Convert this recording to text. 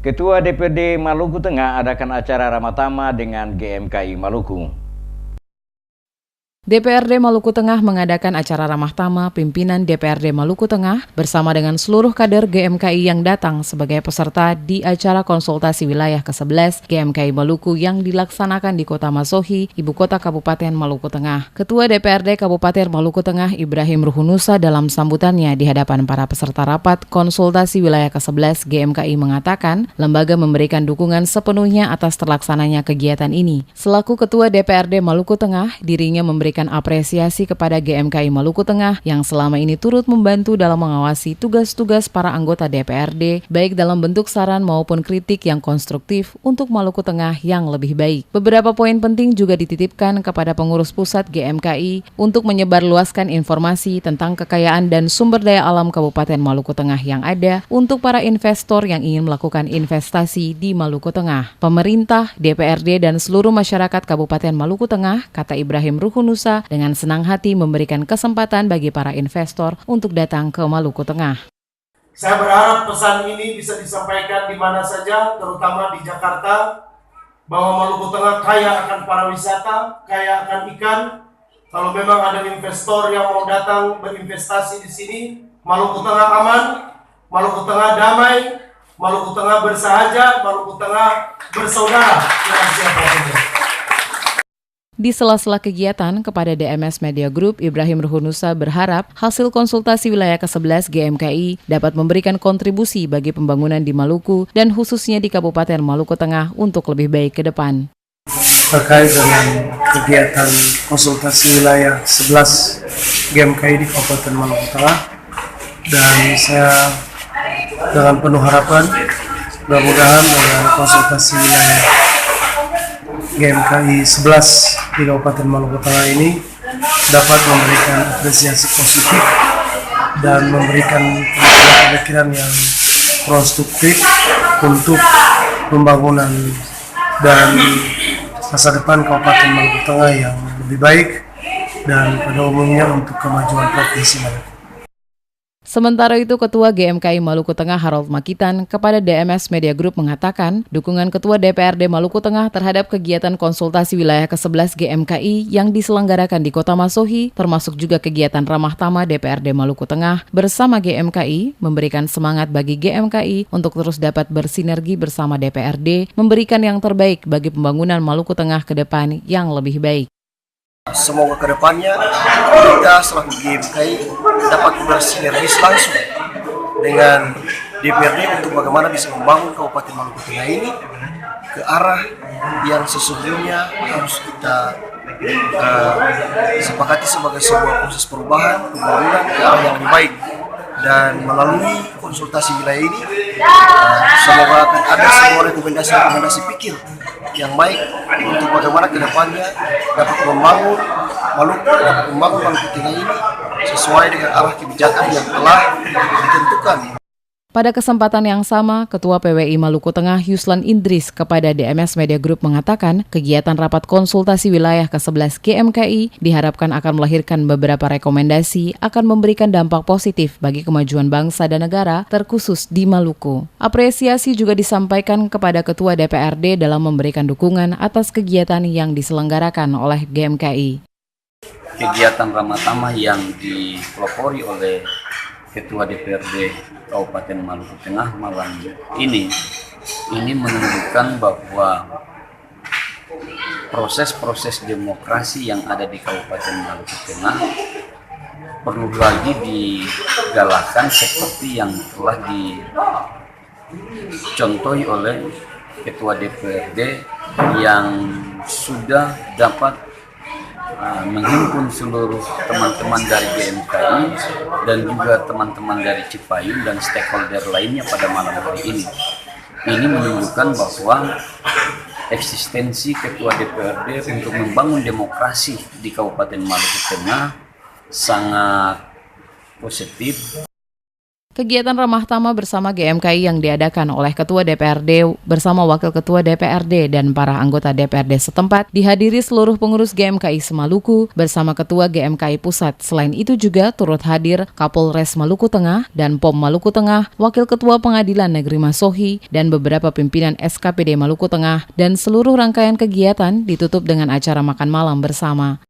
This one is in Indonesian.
Ketua DPRD Maluku Tengah adakan acara ramah tamah dengan GMKI Maluku. DPRD Maluku Tengah mengadakan acara ramah tamah pimpinan DPRD Maluku Tengah bersama dengan seluruh kader GMKI yang datang sebagai peserta di acara konsultasi wilayah ke-11 GMKI Maluku yang dilaksanakan di Kota Masohi, Ibu Kota Kabupaten Maluku Tengah. Ketua DPRD Kabupaten Maluku Tengah Ibrahim Ruhunusa dalam sambutannya di hadapan para peserta rapat konsultasi wilayah ke-11 GMKI mengatakan lembaga memberikan dukungan sepenuhnya atas terlaksananya kegiatan ini. Selaku Ketua DPRD Maluku Tengah, dirinya memberikan apresiasi kepada GMKI Maluku Tengah yang selama ini turut membantu dalam mengawasi tugas-tugas para anggota DPRD, baik dalam bentuk saran maupun kritik yang konstruktif untuk Maluku Tengah yang lebih baik. Beberapa poin penting juga dititipkan kepada pengurus pusat GMKI untuk menyebarluaskan informasi tentang kekayaan dan sumber daya alam Kabupaten Maluku Tengah yang ada untuk para investor yang ingin melakukan investasi di Maluku Tengah. Pemerintah, DPRD, dan seluruh masyarakat Kabupaten Maluku Tengah, kata Ibrahim Ruhunusa, dengan senang hati memberikan kesempatan bagi para investor untuk datang ke Maluku Tengah. Saya berharap pesan ini bisa disampaikan di mana saja, terutama di Jakarta, bahwa Maluku Tengah kaya akan pariwisata, kaya akan ikan. Kalau memang ada investor yang mau datang berinvestasi di sini, Maluku Tengah aman, Maluku Tengah damai, Maluku Tengah bersahaja, Maluku Tengah bersaudara dengan siapa saja. Di sela-sela kegiatan, kepada DMS Media Group, Ibrahim Ruhunusa berharap hasil konsultasi wilayah ke-11 GMKI dapat memberikan kontribusi bagi pembangunan di Maluku dan khususnya di Kabupaten Maluku Tengah untuk lebih baik ke depan. Terkait dengan kegiatan konsultasi wilayah 11 GMKI di Kabupaten Maluku Tengah, dan saya dengan penuh harapan mudah-mudahan dengan konsultasi wilayah GMKI 11 di Kabupaten Maluku Tengah ini dapat memberikan apresiasi positif dan memberikan pemikiran yang konstruktif untuk pembangunan dan masa depan Kabupaten Maluku Tengah yang lebih baik dan pada umumnya untuk kemajuan Provinsi Maluku. Sementara itu, Ketua GMKI Maluku Tengah Harold Makitan kepada DMS Media Group mengatakan dukungan Ketua DPRD Maluku Tengah terhadap kegiatan konsultasi wilayah ke-11 GMKI yang diselenggarakan di Kota Masohi, termasuk juga kegiatan ramah tamah DPRD Maluku Tengah bersama GMKI, memberikan semangat bagi GMKI untuk terus dapat bersinergi bersama DPRD, memberikan yang terbaik bagi pembangunan Maluku Tengah ke depan yang lebih baik. Semoga ke depannya kita selaku GMKI dapat bersinergis langsung dengan DPRD untuk bagaimana bisa membangun Kabupaten Maluku Tengah ini ke arah yang sesungguhnya harus kita sepakati sebagai sebuah proses perubahan, pembangunan ke arah yang lebih baik. Dan melalui konsultasi wilayah ini, semoga akan ada sebuah rekomendasi pikir yang baik untuk bagaimana ke depannya dapat membangun Maluku Tengah ini sesuai dengan arah kebijakan yang telah ditentukan. Pada kesempatan yang sama, Ketua PWI Maluku Tengah Yuslan Indris kepada DMS Media Group mengatakan kegiatan rapat konsultasi wilayah ke-11 GMKI diharapkan akan melahirkan beberapa rekomendasi akan memberikan dampak positif bagi kemajuan bangsa dan negara terkhusus di Maluku. Apresiasi juga disampaikan kepada Ketua DPRD dalam memberikan dukungan atas kegiatan yang diselenggarakan oleh GMKI. Kegiatan ramah tamah yang dipelopori oleh Ketua DPRD Kabupaten Maluku Tengah malam ini menunjukkan bahwa proses-proses demokrasi yang ada di Kabupaten Maluku Tengah perlu lagi digalakkan seperti yang telah dicontohi oleh Ketua DPRD yang sudah dapat menghimpun seluruh teman-teman dari GMKI dan juga teman-teman dari Cipayung dan stakeholder lainnya pada malam hari ini. Ini menunjukkan bahwa eksistensi Ketua DPRD untuk membangun demokrasi di Kabupaten Maluku Tengah sangat positif. Kegiatan ramah tamah bersama GMKI yang diadakan oleh Ketua DPRD bersama Wakil Ketua DPRD dan para anggota DPRD setempat dihadiri seluruh pengurus GMKI Semaluku bersama Ketua GMKI Pusat. Selain itu juga turut hadir Kapolres Maluku Tengah dan POM Maluku Tengah, Wakil Ketua Pengadilan Negeri Masohi, dan beberapa pimpinan SKPD Maluku Tengah, dan seluruh rangkaian kegiatan ditutup dengan acara makan malam bersama.